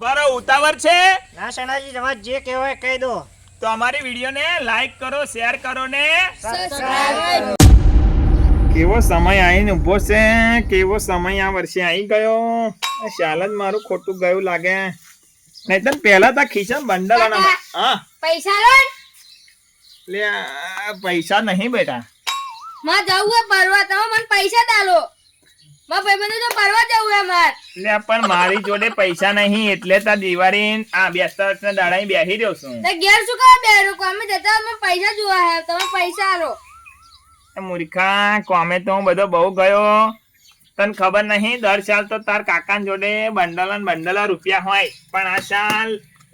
મારો ઉતાવળ છે ના સણાજી તમારે જે કહેવાય કહી દો. તો અમારી વિડીયોને લાઈક કરો, શેર કરો ને સબસ્ક્રાઇબ. કેવો સમય આવીને ઊભો છે, કેવો સમય આ વર્ષે આવી ગયો. શાલ જ મારું ખોટું ગયું લાગે. નહીં તો પહેલા તો ખીચામાં બંડલ હા પૈસા લો લે પૈસા નહીં બેટા. માં જવું હે પરવા, તમે મને પૈસા દાલો. માં ભાઈબંધો તો પરવા જવું હે માર. લે પણ મારી જોડે પૈસા નહીં એટલે તો દિવાળી આ બેસતા વર્ષના દાડા બેસી રહ્યો છું. તે ઘેર શું કરવા બેરો? અમે જતા મને પૈસા જોવા હે, તમે પૈસા આલો. મૂર્ખા કોમે તો હું બધો બહુ ગયો. તને ખબર નહીં દર સાલ તો તાર કાકા જોડે બંડલ રૂપિયા હોય, પણ આ સાલ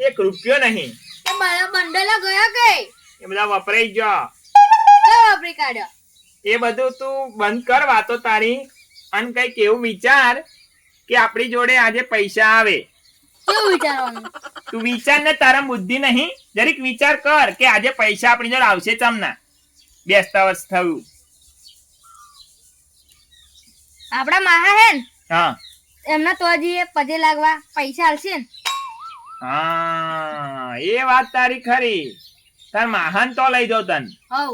1 રૂપિયો નહીં. તે મારા બંડલા ગયા કઈ? એ બધા વપરાઈ ગયો. કે વાપરી કાઢ્યો? એ બધું તું બંધ કર વાતો તારી અને કઈક એવું વિચાર કે આપણી જોડે આજે પૈસા આવે. કેવું વિચારવાનું? તું વિચાર ને, તારા બુદ્ધિ નહીં, જરીક વિચાર કર કે આજે પૈસા આપણી જોડે આવશે. ચમના બેસતા વર્ષ થયું. આપડા માહા હે ને, હા એમના તો હજી પગે લાગવા પૈસા આલશે ને. હા એ વાત તારી ખરી. તાર મહાન તો લઈ જાવ તન. હવ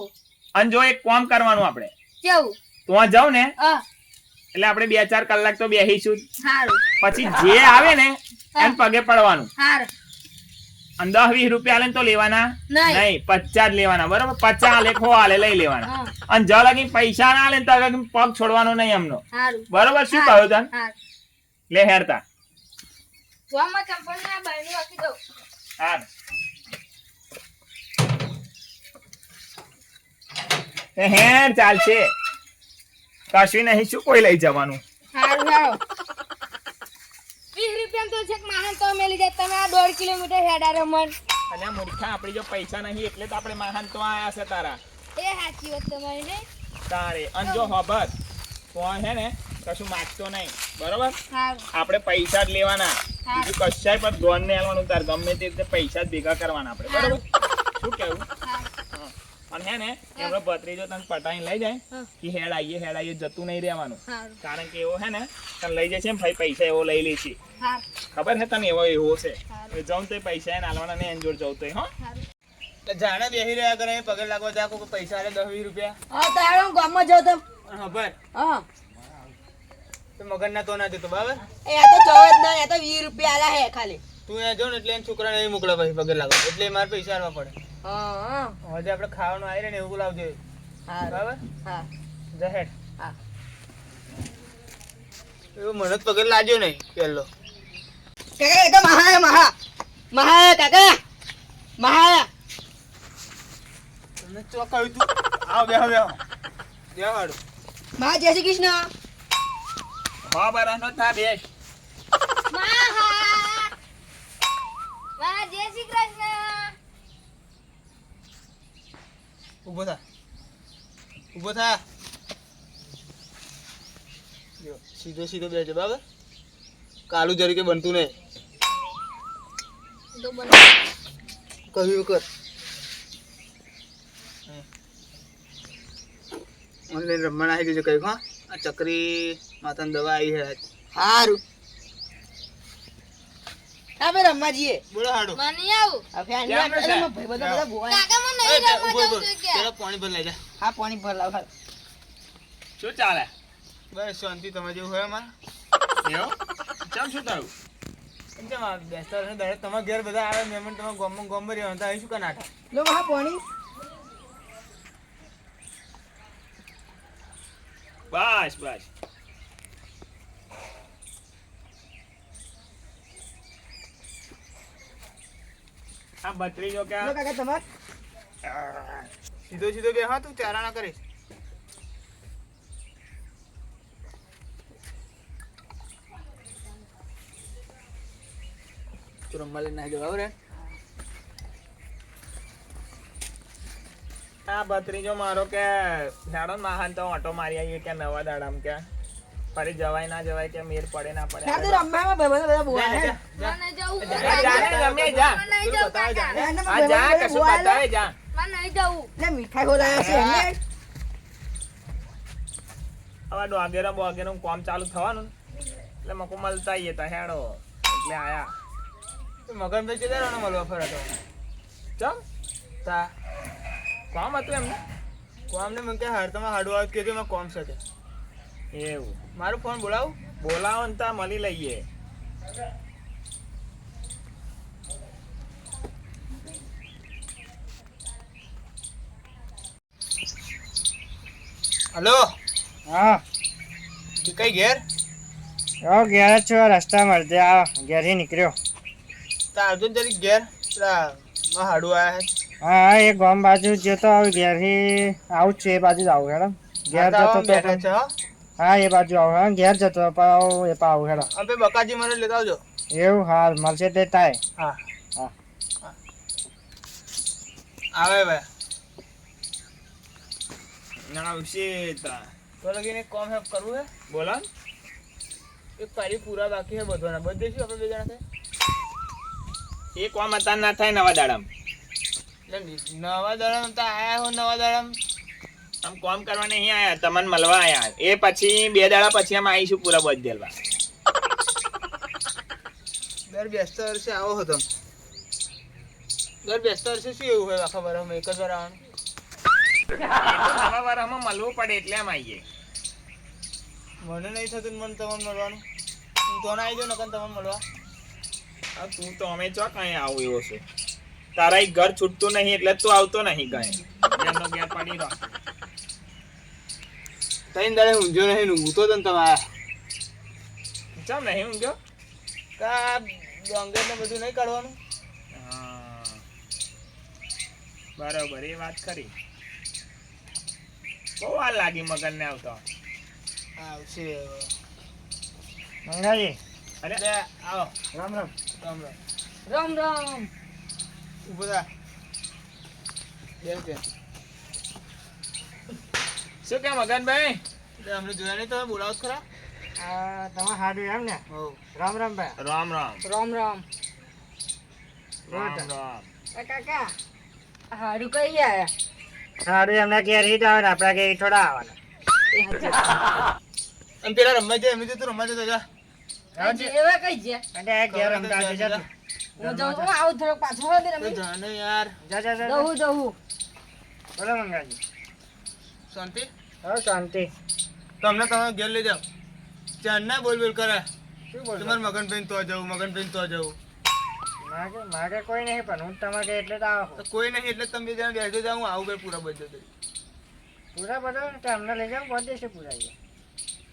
અને જો એક કામ કરવાનું આપણે કેવું? તો જાવ ને હા એટલે આપણે 2-4 કલાક તો બેહીશું. સારું પછી જે આવે ને એને પગે પડવાનું. સારું. અને 10-20 રૂપિયા આલે ને તો લેવાના નહીં, 50 જ લેવાના. બરોબર? 50 આલે ખો આલે લઈ લેવાના. હા અને જો લગી પૈસા ના આલે ને તો લગી પગ છોડવાનો નહીં એમનો. સારું. બરોબર? શું કહ્યું તન? સારું. લે હેરતા તો આમાં ચંપલના બરણી વાકી દઉં. હાર હેર ચાલશે, કશું નહીં. શું કોઈ લઈ જવાનું? સારું સારું. 20 રૂપિયા તો છે માહન તો મેલી જાય. તમે આ 1.5 કિલોમીટર હેડારો મન. અને મૂર્ખા આપણી જો પૈસા નહીં એટલે તો આપણે મહાન તો આયા છે તારા. એ સાચી વાત તમારી ને. તારે અને જો હબર તો હે ને કશું માગતો નહીં. બરોબર? સારું. આપણે પૈસા જ લેવાના, બીજું કશાય પર ધોન નહીં આલવાનું. તાર ગમે તે રીતે પૈસા જ ભેગા કરવાના આપણે. બરોબર? શું કેવું? સારું. અને હે ને એમનો ભત્રીજો તને પટાઈને લઈ જાય કે હેડ આવીએ જતું નહીં રહેવાનું. સારું. કારણ કે એવો હે ને તને લઈ જશે ને ભાઈ પૈસા એવો લઈ લે છે. સારું. ખબર છે તને? એવો છે. સારું. જાઉં તો પૈસા એને આલવાના નહીં, એન જોડે જવું તો હો. સારું. જાણે બેસી રહ્યા કરે પગે લાગવા જા કોઈ પૈસા આલે 10-20 રૂપિયા. હા તો આવો ગામમાં જાવ તમે. ખબર હા તો મગજના તો ના જતો બરાબર. એ આ તો જવા જ ના, આ તો 20 રૂપિયા આલા હે ખાલી. તું અહીંયા જો ને એટલે એને છોકરાને નહીં મોકલે પછી પગે લાગવા, એટલે મારે પૈસા આલવા પડે. હા હજે આપણે ખાવાનું આવી રહે ને એવું લાવજો. હા બરાબર? હા જહેડ હા. એવું મને જ પગે લાગ્યો નહીં પેલો. કાકા એ તો મહા કાકા મહા. તમને ચો કહ્યું તું આવ બેહો હાડું. મહા જય શ્રી કૃષ્ણ. હા બરાનો થા બેસ. મહા જય શ્રી કૃષ્ણ. ઊભો થા સીધો બેસજો બરાબર. કાલું જરીકે બનતું નહીં. તો બોલ. કહ્યું કર. ઓનલાઈન રમવા આવી ગયું છે કઈ. હા આ ચકરી માતાની દવા આવી છે. સારું. આપણે રમવા જઈએ. બોલો હાડું. મને આવું. કેમ છે? બધા બોલાય. કાકા મને નહીં રમવા જવું છે કે. પેલા પાણી ભર લઈ જા. હા પાણી ભર લાવ. શું ચાલે? બસ શાંતિ. તમે જેવું હોય અમારે એવું કેમ? શું થયું? બેસતા રહે દરેક તમારા ઘેર બધા આવે મહેમાન, તમારા ગામમાં ગામમાં રહેતા અહીં શું કા નાઠા? લો મહા પાણી. બસ આ બત્રીજો લો ક્યાં? કાકા તમાર. સીધો બે. હા તું ચારા ના કરીશ. તું રમવા લઈને નાખી દો બરાબર. આ બત્રીજો મારો કે હેડો મહાન તો ઓટો મારી આવીએ કે નવા દાડામાં કે ફરી જવાય ના જવાય કે મેર પડે ના પડે. ના તો રમવામાં ભાઈબંધો બધા બોલાય. મને જવું. જા કશું બતાવે જા. મને નહીં જવું. લે મીઠાઈ ખોલાયા છે એમને. હવે ડોગેરા બોગેરા કામ ચાલુ થવાનું એટલે મકો મળતા આવીએ તા હેડો એટલે આયા. મગનભાઈ કેટલા રાનો મળવા ફરે તો ચમ તા કામ હતું એમને કોમને મને કે હાર તમે હાડું આવત કીધું મેં કોમ સાથે એવું મારો ફોન બોલાવું બોલાવો ને તા મળી લઈએ. હલો હા કઈ ઘેર ઘેર જ છો રસ્તા મળતે ઘેરથી નીકળ્યો. તા અર્જુન જરીક ઘેર પેલા માં હાડું આયા છે હા એ ગામ બાજુ જતો આવું ઘેરથી આવું જ છું એ બાજુ જ આવું હેડો ઘેર જતો તો બેઠા છે હો હા એ બાજુ આવું હા ઘેર જતો પાવ એ પાવ હેડો હવે બકાજી મને લેતા આવજો એવું હાલ મળશે તે તાય હા હા આવે ભાઈ ના આવશે તા તો લગીને કોમ હેલ્પ કરવું હે બોલો એક પારી પૂરા બાકી હે બધવાના બધે શું આપણે બે જણા છે એ કોમ હતા ના થાય નવા દાડામાં. એટલે નવા દાડામાં તો આયા હો નવા દાડામાં આમ કોમ કરવા નહીં આયા તમને મળવા આયા એ પછી 2 દાડા પછી આમ આવીશું પૂરા બદલવા. દર બેસતા વર્ષે આવો હતો દર બેસતા વર્ષે શું એવું હોય આખા વર્ષમાં એક જ વાર આવવાનું નવા વારમાં મળવું પડે એટલે આમ આવીએ. મને નહીં થતું ને મને તમને મળવાનું હું તો ના આવી જાઉં નકર તમને મળવા આ તું તો અમે ચો કઈ આવું એવો છે તારા ઈ ઘર છૂટતું નહીં એટલે તું આવતો નહીં કઈ એમનો ગેર પડી રહ્યો. તઈને દાડે ઊંઝો નહીં ઊંઘતો તો ને તમે આયા ચમ નહીં ઊંઘ્યો? કા ડોંગર ને બધું નહીં કાઢવાનું હા બરોબર એ વાત ખરી. બહુ વાર લાગી મગનને આવતો. આવશે મંગાજી અરે એટલે આવો રામ રામ રામ રામ રામ રામ. ઊભો થા બેસ બેસ શું કે મગનભાઈ? એટલે અમને જોયા નહીં તમે બોલાવો જ ખરા તમારે હાડું એમ ને હો રામ રામ ભાઈ રામ રામ રામ રામ. રામ રામ. કાકા હારું કઈ આયા હાડું એમના ઘેર જ આવે ને આપણા ઘેર થોડા આવવાના અને પેલા રમવા જાય એમની તું રમવા જતો જા એવા કઈ છે અને આ ઘેર રમતા હશે જા તું. હું જાઉં હું આવું થોડોક પાછો હોય તો રમી જાને યાર જા જા જા જવું જવું. બોલો મંગાજી શાંતિ હા શાંતિ તો અમને તમે ઘેર લઈ જાઓ ચાર ના બોલ બોલ કરે શું બોલ તમારે મગનભાઈ તો જવું મગનભાઈ તો જવું માગે કોઈ નહીં પણ હું તમારે ઘેર એટલે તો આવો તો કોઈ નહીં એટલે તમે બે જણા બેસજો જાઓ હું આવું ભાઈ પૂરા બધો પૂરા બધા તો અમને લઈ જાઓ बहुत દેશે પૂરા અહીંયા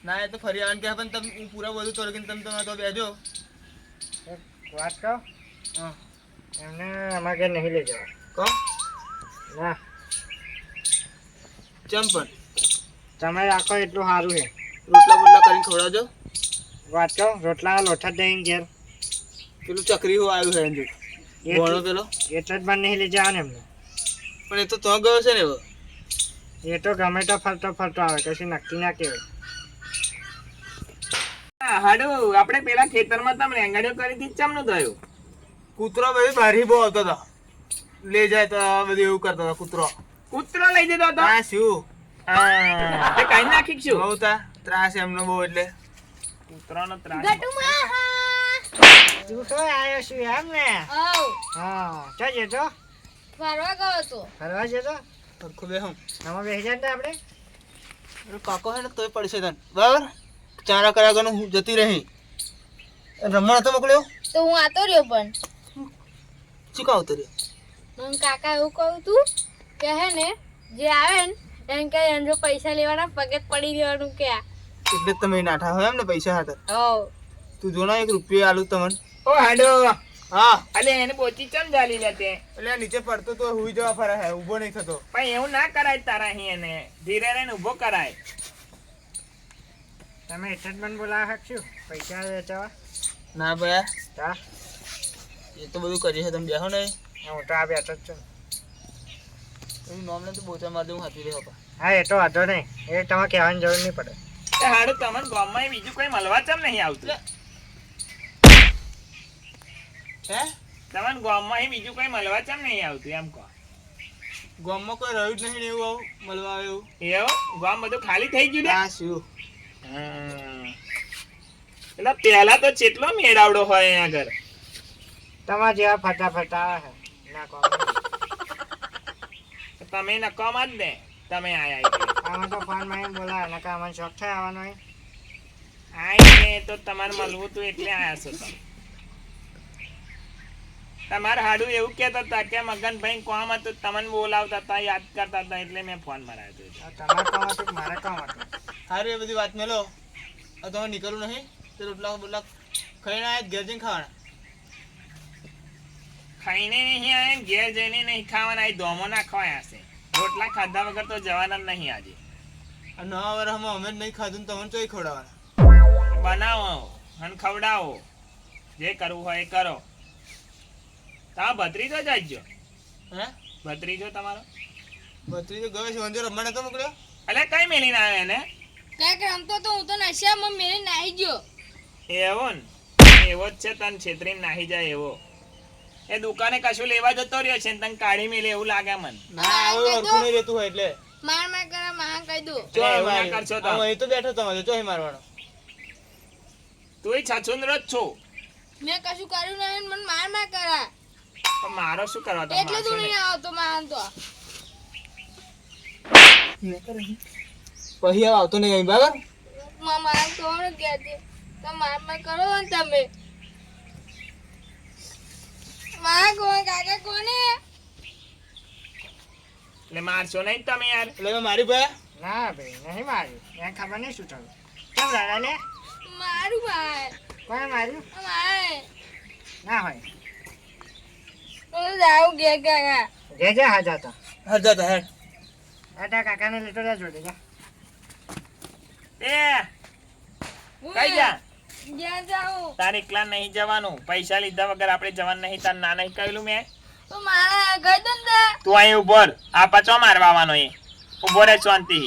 ના એ તો ફરી આવવાનું કે પણ તમે હું પૂરા બધું તો લગીને તમે તો બેસજો એક વાત કહો હા એમને અમારા ઘેર નહીં લઈ જવા કહો ના ચમ પણ તમે રાખો એટલું સારું છે રોટલા બોટલા કરીને ખવડાવજો વાત કહો રોટલા લોઠા દઈને ઘેર પેલું ચકરી હો આવ્યું છે એનું ભણો પેલો એટલે જ મને નહીં લઈ જવા ને એમને પણ એ તો તો ગયો છે ને એવો એ તો ગમે તો ફરતો ફરતો આવે કશું નક્કી ના કહેવાય હાડુ આપણે પેલા ખેતરમાં તમે રેંગાડીઓ કરી હતી ચમનું થયું? કૂતરો બધી બારી બહુ આવતો હતો લઈ જાય તો બધું એવું કરતો હતો કૂતરો કૂતરો લઈ જતો હતો? હા શું હા તે કઈ નાખી શું? બહુ તા ત્રાસ એમનો બહુ એટલે કૂતરાનો ત્રાસ. ગટુમાં હા તું તો આવ્યો છું એમ ને આવ હા ચો જતો ફરવા ગયો તો ફરવા જતો સરખું બે હું આમાં બેસી જાય આપણે કાકો હે ને તોય પડશે તને બરાબર ચારા કર્યા ગનું હું જતી રહી રમવા નતો મોકલ્યો તો હું આતો રહ્યો પણ શું કાવ ઉતર્યો મને કાકા એવું કહું તું કે હે ને જે આવે ને એને કે એને જો પૈસા લેવાના પગે જ પડી રહેવાનું કે આ એટલે તમે નાઠા હોય એમ ને પૈસા હાથે હવ તું જો ના 1 રૂપિયો આલું તમને ઓ હાડુ હા અલે એને બોચી ચમ જાલી લેતે? એટલે આ નીચે પડતો તો હુઈ જવા ફરે હે ઊભો નહીં થતો પણ એવું ના કરાય તારા અહીં એને ધીરે રહીને ઊભો કરાય. તમે એટલે જ મને બોલાવા શકશું પૈસા વેચવા ના ભાઈ હા એ તો બધું કરી છે તમે બેહો ને હું તો આ બેઠો જ છું એનું નામ ને તો બોચા માર દઉં હાથી રહે બાપા હા એ તો વાંધો નહીં એ તમારે કહેવાની જરૂર નહીં પડે તે હાડુ તમને ગામમાં બીજું કોઈ મળવા ચમ નહીં આવતું? હે તમને ગામમાં બીજું કોઈ મળવા ચમ નહીં આવતું એમ કહો? ગામમાં કોઈ રહ્યું જ નહીં ને એવું આવું મળવા આવે એવું એવું ગામ બધું ખાલી થઈ ગયું ને? આ શું એટલે પહેલા તો કેટલો મેળાવડો હોય અહીંયા આગળ. તમારા જેવા ફટાફટ આવે છે ના કહો તમે નકામા જ ને તમે આયા એટલે. આમાં તો ફોન માં બોલાવે ને કે અમને શોખ છે આવવાનો હોય. આઈને તો તમારે મળવું હતું એટલે આયા છો તમે. તમારે હાડું એવું કહેતા હતા કે મગનભાઈ કોમ હતું તમને બોલાવતા હતા યાદ કરતા હતા એટલે મેં ફોન મરાવ્યો હતો. તમારે કામ હતું કે મારે કામ હતું. સારું એ બધી વાત મેલો. હવે તમે નીકળવું નહીં તો રોટલા બોટલા ખાઈને આવ્યા ઘેર જઈને ખાવાના. ખાઈને નહીં આયા ઘેર જઈને નહીં ખાવાના એ ધોમો ના ખવાયા હશે. રોટલા ખાધા વગર તો જવાના જ નહીં આજે. આ નવા વર્ષમાં અમે જ નહીં ખાધું ને તમને ચોઈ ખવડાવવાના. બનાવો અને ખવડાવો જે કરવું હોય એ કરો. તમારો ભત્રીજો જાજો. હે ભત્રીજો તમારો ભત્રીજો ગયો છે વંજો રમવા નતો મોકલ્યો. એટલે કઈ મેલીને આવ્યો એને? કાંઈક રમતો તો હું તો નશામાં મેરે નાહી ગયો. એવો ને એવો જ છે તને છેતરીને નાહી જાય એવો. એ દુકાને કશું લેવા જતો રહ્યો છે ને તને કાઢી મેલે એવું લાગે મને. ના આવું હરખું નહીં રહેતું હોય એટલે. માર કરે માં કહી દઉં. ચો એવું ના મારી. કરશો તો. હું અહીં તો બેઠો તમારે ચોઈ મારવાનો. તું છછુંદરો જ છો. મેં કશું કર્યું નહીં મને માર કરા. પણ મારો શું કરવા તમે એટલે તું નહીં આવતો માર તો. પછી હવે આવતો નહીં અહીં બરાબર. મારા કોણ ગયા છે તો માર કરો ને તમે. મારા કોણ કાકા કોને? એટલે મારશો નહીં તમે યાર. એટલે મેં મારી ભાઈ ના ભાઈ નહીં માર્યું એને ખબર નહીં શું થયું. કેમ રડા લે મારું ભાઈ કોને માર્યું મારે ના હોય હું જાઉં ગયા કાકા. જે જે હાજા તો હર જતા હેડ. આટા કાકાને લેતો જા જોડે જા. એ કઈ જા જ્યાં જાઉં તારે એકલા નહીં જવાનું. પૈસા લીધા વગર આપણે જવાનું નહીં. તાર ના નહીં કહેલું મેં. તો મારા ગઈ દો ને. તું અહીં ઉભો રહે. આ પાછો મારવાનો એ ઉભો રહે શાંતિ.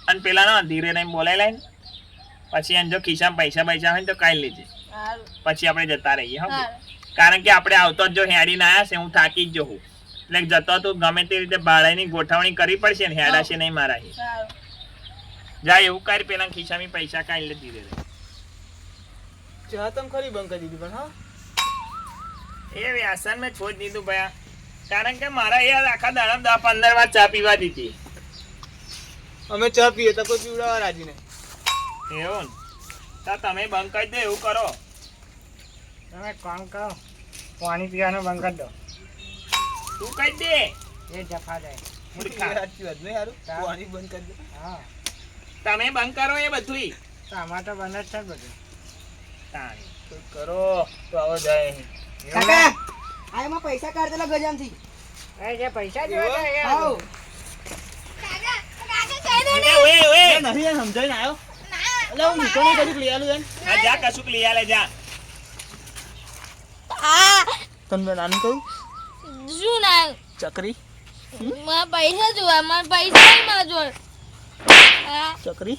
અને પેલા ના ધીરે નહીં બોલાય લઈને પછી એને જો ખિસ્સામાં પૈસા હોય ને તો કાઢી લેજે. સારું પછી આપણે જતા રહીએ હા. સારું. કારણ કે આપણે આવતો જ જો હેડીને આવ્યા છે હું થાકી જ જઉં. એટલે જતો તું ગમે તે રીતે ભાડાની ગોઠવણી કરવી પડશે ને હેડાશે નહીં મારા. સારું. જા એવું કર પેલા ખિસ્સામાં પૈસા કાઢી લે ધીરે ધીરે. ચા તમે ખરી બંધ કરી દીધી પણ હા. એ વ્યસન મેં છોડી દીધું ભયા. કારણ કે મારા યાર આખા દાડા 10-15 વાર ચા પીવા દીધી. અમે ચા પીએ તો કોઈ પીવડાવવા રાજી નહીં. એવું ને તો તમે બંધ કરી દો એવું કરો. તમે કામ કરો પાણી પીવાનું બંધ કરી દો. તું કહી દે એ જફા જાય. મૂર્ખા. સાચી વાત નહીં હારું. પાણી બંધ કરી દે. હા તમે બંધ કરો એ બધું. તો આમાં તો બંધ જ છે ને બધું. તાણી. તો કરો તો આવો જાય અહીં. કાકા આ એમાં પૈસા કાઢેલા ગજામથી. એ જે પૈસા જોવે છે એ આવો. કાકા કાકા કહી દો ને. ઓએ ઓએ એ નહીં એને સમજાઈને આવ્યો. ના એટલે હું મૂકો નહીં કદી લઈ આલું એને. હા જા કશુંક લઈ આલે જા. આ તમને નાનું કહું શું ના ચકરી મારા પૈસા જોવા મારા પૈસા નહીં મારા જોડે. હા ચકરી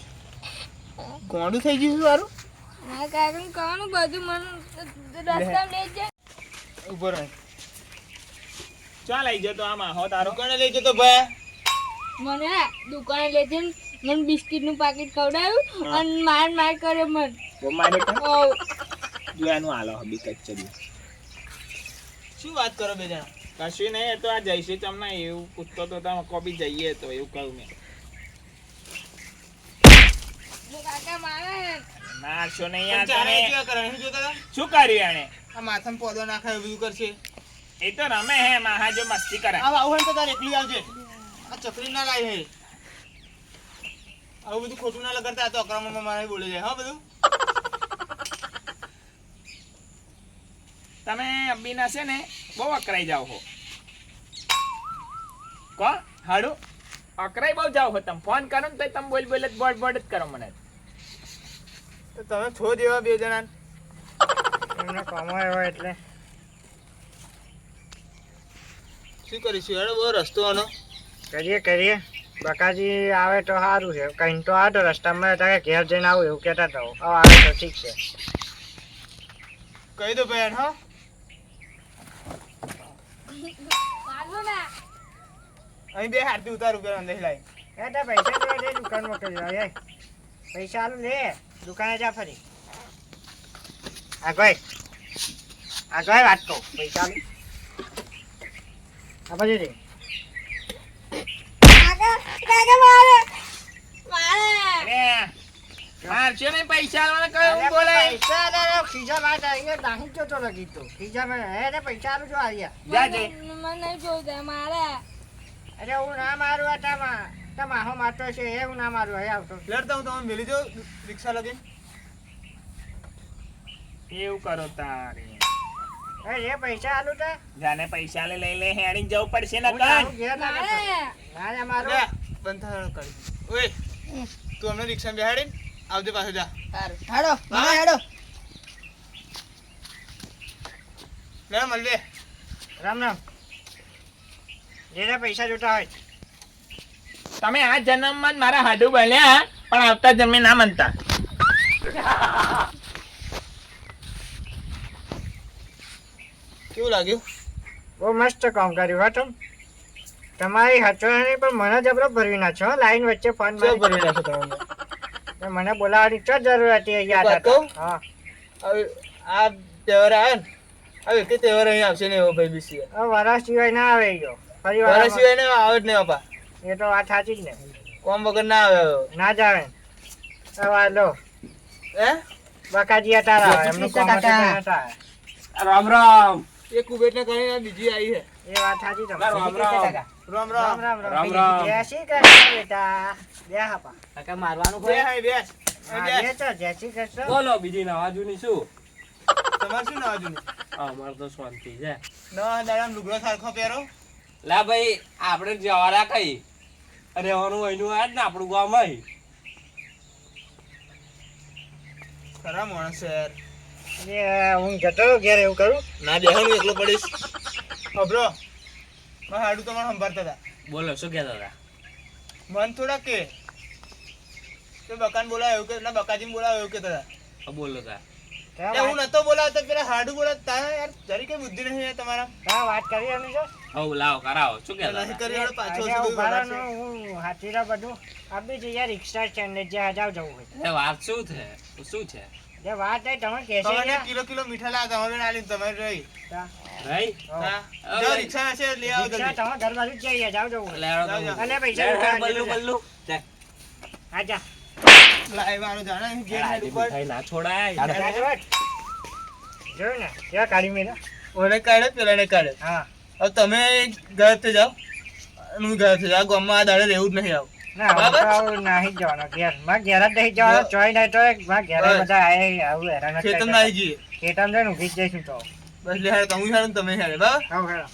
ગોંડું થઈ ગયું છે મારું. મારા કાકાને કહેવાનું બધું મને રસ્તામાં લઈ જાય. ઉભો રહે. ચા લઈ જતો આમાં હો તારો. દુકાને લઈ જતો ભાઈ. મને હા દુકાને લઈ જઈને મને બિસ્કિટનું પાકીટ ખવડાવ્યું અને માર કર્યો મને. મારે ઓવ. જો એનું હાલો હબી કચરી. શું વાત કરો બે જણા. કશું નહીં એ તો આ જયશ્રી તમને એવું પૂછતો તો તમે કોબી જઈએ તો એવું કહું મેં. કાકા મારે મારશો નહીં પણ યાર ચારે તમે. કેવા કરે નહીં જોતા હતા? શું કર્યું એને? આ માથામાં પોદો નાખાય એવું બધું કરશે. એ તો રમે હે માહા જો મસ્તી કરે. આવું હોય ને તો તારે એકલી આવજે. આ ચકરી ના લાવી હે. આવું બધું ખોટું ના લગાડતા. આ તો અકરામમાં મારે બોલે જાય હા બધું. તમે અબ્બીના છે ને બહુ અકરાઈ જાવ હો. કો હાડું અકરાઈ બહુ જાવ હો તમે. ફોન કરો ને તો તમે બોલ બોલ જ બોડ બોડ જ કરો મને. તો તમે છો જેવા બે જણા. એમને કમાયો હોય એટલે શું કરીશું હેડો બહુ રસ્તો આનો. કરીએ બકાજી આવે તો સારું છે. કहीं તો આવે તો રસ્તામાં હતા કે ઘેર જઈને આવું એવું કહેતા હતા. હવે આવે તો ઠીક છે. કહી દો ભાઈ હા. મારજો ના. અહીં બે હાથથી ઉતારું પેલા અંદર લાવી. એ તો પૈસા જોવા દે દુકાનમાં કરી એ પૈસા આલું લે દુકાને જા ફરી. આ કોઈ આગળ વાત કહું પૈસા લે. આ બાજુ રે. કાકા કાકા મારે મારે અરે મારશો નહીં પૈસા આલવાના કયો અરે હું બોલાય પૈસા લે ખીજામાં અહીંયા નાહી જતો લગી તો ખીજામાં હે ને પૈસા આલું જો આયા. જાજે મને નહીં જોતા મારે અરે હું ના મારું આ તમારો મારતો છે એ હું ના મારું હે આવતો. લડતા હું તમે મેલી દો રિક્ષા લગીને. એવું કરો તારે એ પૈસા આલું તા જાને પૈસા લઈ લે હેડી જવું પડશે ને હું કર જાઉં ઘેર ના મારે જતો. ના ના મારું લે, બંધ થા કરી. ઓય તું અમને રિક્ષામાં બેહાડીને આવજે પાછો જા. સારું હેડો મામા હેડો લે મળીએ. રામ રામ. જેને પૈસા જોતા હોય તમે આ જન્મમાં જ મારા હાડું બન્યા પણ આવતા જન્મે ના માનતા કેવું લાગ્યું? બહુ મસ્ત કામ કર્યું હો તમ. તમારી હચવાની પણ મને જબરો ભરવી નાખ્યો હો. લાઈન વચ્ચે ફોન ચો મારી ભરી નાખો તમે. તો મને બોલાવવાની ચો જરૂર હતી અહીંયા વાત હતા. કહું? હા હવે આ તહેવાર આવે ને હવે એક તહેવાર અહીં આવશે ને એવો ભાઈ બીસી હવે વરસ સિવાય ના આવે ગયો ફરી વરસ વાર સિવાય ને આવે જ નહીં બાપા. એ તો વાત સાચી જ ને કોમ વગર ના આવે હવે. ના જ આવે હવે આ લો હે બકાજી હતા રહ્યા. જય એમનું શ્રી કામ હતું કાકા. તે હતા. રામ રામ એ કુબેટ ને કરીને બીજી આવી છે. એ વાત સાચી તમારી. રામ રામ. કાકા રામ રામ રામ. રામ રામ રામ રામ. જય શ્રી કૃષ્ણ બેટા. બે હાપા. કાકા મારવાનું બે કોઈ હાય બે. હા, બે તો જય શ્રી કૃષ્ણ. બોલો બીજી નવા જૂની શું તમારે શું નવા જૂનું? અમાર તો શાંતિ છે નવા દાડા લુગડો સરખો પહેરો. લા ભાઈ આપણે જવાના કઈ રહેવાનું એનું આજ ને આપણું ગામ અહીં ખરા માણસ છે યાર. એ હું જતો રહું ઘેર એવું કરું. ના બેહણ એકલો પડીશ. અભરો મારા હાડું તમારે સંભાળતા હતા. બોલો શું કહેતા હતા મન થોડા કે બકાન બોલાવે એવું કે ના બકાજી બોલાવે એવું કેતા હતા. બોલો તા એટલે હું નતો બોલાવતો પેલા હાડું બોલાવતા યાર જરી કઈ બુદ્ધિ નહીં યાર તમારા. હા વાત કરી અમે જો હવ લાવો કરાવો શું કહેતા નહીં હતા કરી વાળો પાછો આજે સુધી ઉભા વળાશે. રહેવાનું હું હાથીરા બધું આપી જઈએ રિક્ષા સ્ટેન્ડ જ્યાં જાવ જવું હોય. એ વાત શું છે શું છે જે વાત થઈ તમે તમે કહેશે કિલો કિલો મીઠા લાગે તમારે આલીને તમારે રહી. રહી હા જો રિક્ષા હશે લઈ આવો રિક્ષા જલ્દી. તમે ઘર બાજુ જ જઈએ જાવ જવું હોય. લેવડો જાઓ, તો. જાઓ. અને પૈસા લેવડો, ઉઠાવવા બલ્લુ દીધા. બલ્લુ લે. હા જા. લાય વાળો જાણે અહીં ઘેર આજે હાડું પર. મીઠાઈ ના છોડાય જા જોડ. જોયું ને ક્યાં કાઢી મેલા. ઓને કાઢે પેલા ને કાઢે. હા હવે તમે ઘર થી જાઓ અને હું ઘર થી જાઉં. આ ગામમાં આ દાડે રહેવું જ નહીં આવું. ના હવે બરાબર? તો આવું નહીં જવાનું ઘેર માં ઘેર જ નહીં જવાનું ચોય નહીં તો માં ઘેર બસ. બધા આયે આવું હેરાન જ ખેતરમાં કરતા. આવી જઈએ. ખેતરમાં જઈને ઊભી જ જઈશું તો બસ લે હાડે તમે હાડે ને તમે હાડે બરાબર. આવ હેરાન